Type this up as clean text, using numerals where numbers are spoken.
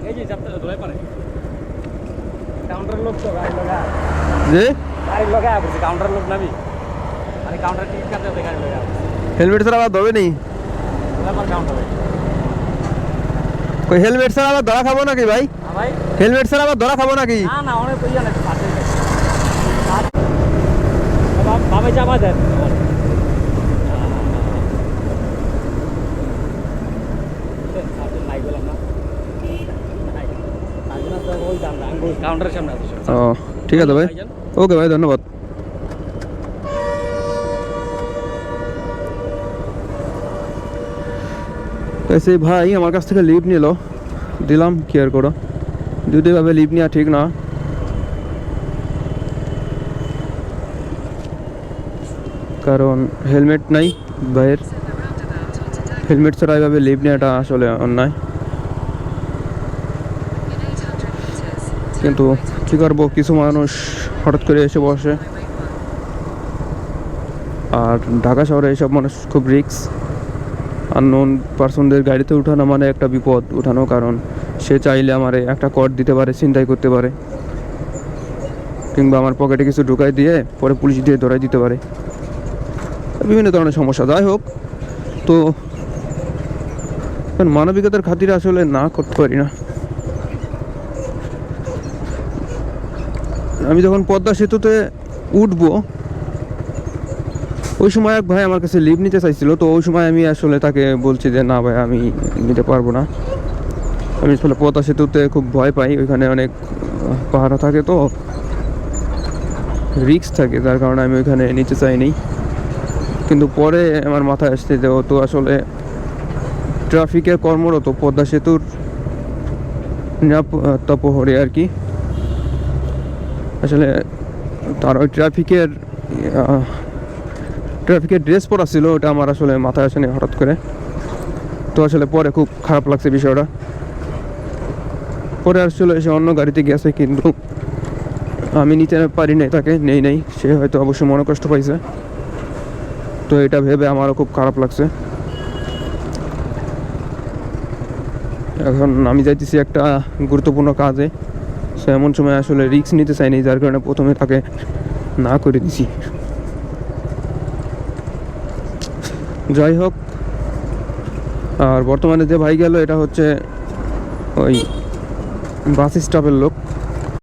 এই যে যাত্রা ধরে পারে কাউন্টার লোক তো গাড়ি লগা যে গাড়ি লগা আছে কাউন্টার লোক নাবি আরে কাউন্টার টিকিট কাটতে গাড়ি লগা হেলমেট ছাড়া আবার ধরবে নি আমার কাউন্টার কই হেলমেট ছাড়া আবার ধরা খাবো নাকি ভাই ভাই হেলমেট ছাড়া আবার ধরা খাবো নাকি না না অনেক ইয়া না পাশে বাবা চাপা দেন কাউন্টারের সামনে আছে ও ঠিক আছে ভাই ওকে ভাই ধন্যবাদ তো সেই ভাই আমার কাছ থেকে লিভ নিল দিলাম কেয়ার করো যদি ভাবে লিভ নেওয়া ঠিক না কারণ হেলমেট নাই ভাইয়ের হেলমেট ছাড়া এভাবে লিভ নেওয়াটা আসলে অন্যায় কিন্তু কী করবো কিছু মানুষ হঠাৎ করে এসে বসে আর ঢাকা শহরে এইসব মানুষ খুব রিস্ক আননোন পার্সনদের গাড়িতে উঠানো মানে একটা বিপদ উঠানো কারণ সে চাইলে আমারে একটা কর দিতে পারে ছিনতাই করতে পারে কিংবা আমার পকেটে কিছু ঢুকাই দিয়ে পরে পুলিশ দিয়ে ধরাই দিতে পারে বিভিন্ন ধরনের সমস্যা যাই হোক তো মানবিকতার খাতিরে আসলে না করতে পারি না আমি যখন পদ্মা সেতুতে উঠবো ওই সময় এক ভাই আমার কাছে লিভ নিতে চাইছিল তো ওই সময় আমি আসলে তাকে বলছি যে না ভাই আমি নিতে পারবো না আমি আসলে পদ্মা সেতুতে খুব ভয় পাই ওইখানে অনেক পাহারা থাকে তো রিস্ক থাকে যার কারণে আমি ওইখানে নিতে চাইনি কিন্তু পরে আমার মাথায় আসছে যে ও তো আসলে ট্রাফিকে কর্মরত পদ্মা সেতুর নিরাপত্তা প্রহরী আর কি আসলে তার ওই ট্রাফিকের ড্রেস পরা ছিল ওটা আমার আসলে মাথায় আসেনি হঠাৎ করে তো আসলে পরে খুব খারাপ লাগছে বিষয়টা পরে আসলে সে অন্য গাড়িতে গেছে কিন্তু আমি নিতে পারি নাই তাকে নেই সে হয়তো অবশ্যই মনে কষ্ট পাইছে তো এটা ভেবে আমারও খুব খারাপ লাগছে এখন আমি যাইতেছি একটা গুরুত্বপূর্ণ কাজে সো এমন সময় আসলে রিস্ক নিতে চাইনি যার কারণে প্রথমে তাকে না করে দিছি যাই হোক আর বর্তমানে যে ভাই গেল এটা হচ্ছে ওই বাস স্টাফের লোক